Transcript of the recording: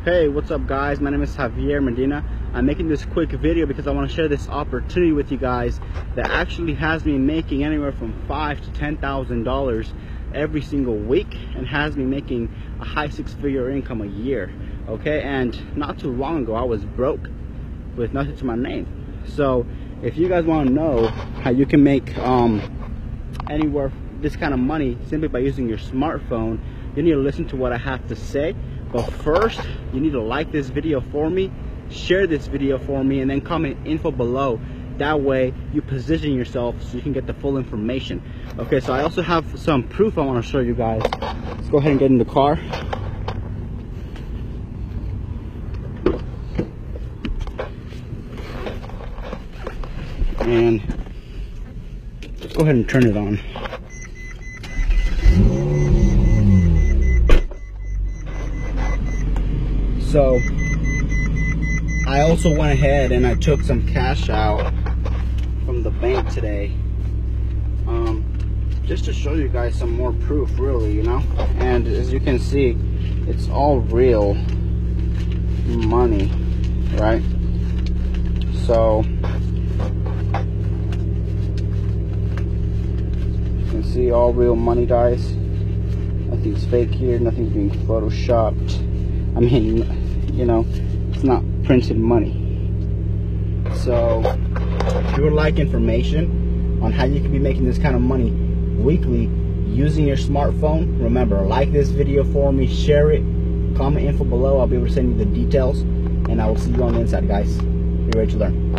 Hey, what's up guys? My name is Javier Medina. I'm making this quick video because I want to share this opportunity with you guys that actually has me making anywhere from $5,000 to $10,000 every single week and has me making a high six-figure income a year. Okay, and not too long ago I was broke with nothing to my name. So if you guys want to know how you can make anywhere this kind of money simply by using your smartphone, you need to listen to what I have to say. But first, you need to like this video for me, share this video for me, and then comment info below. That way you position yourself so you can get the full information. Okay, so I also have some proof I want to show you guys. Let's go ahead and get in the car. And let's go ahead and turn it on. So I also went ahead and I took some cash out from the bank today, just to show you guys some more proof, really, you know. And as you can see, it's all real money, right? So you can see all real money, guys. Nothing's fake here, nothing's being photoshopped. I mean, you know, it's not printed money. So if you would like information on how you can be making this kind of money weekly using your smartphone, remember, like this video for me, share it, comment info below. I'll be able to send you the details, and I will see you on the inside, guys. Be ready to learn.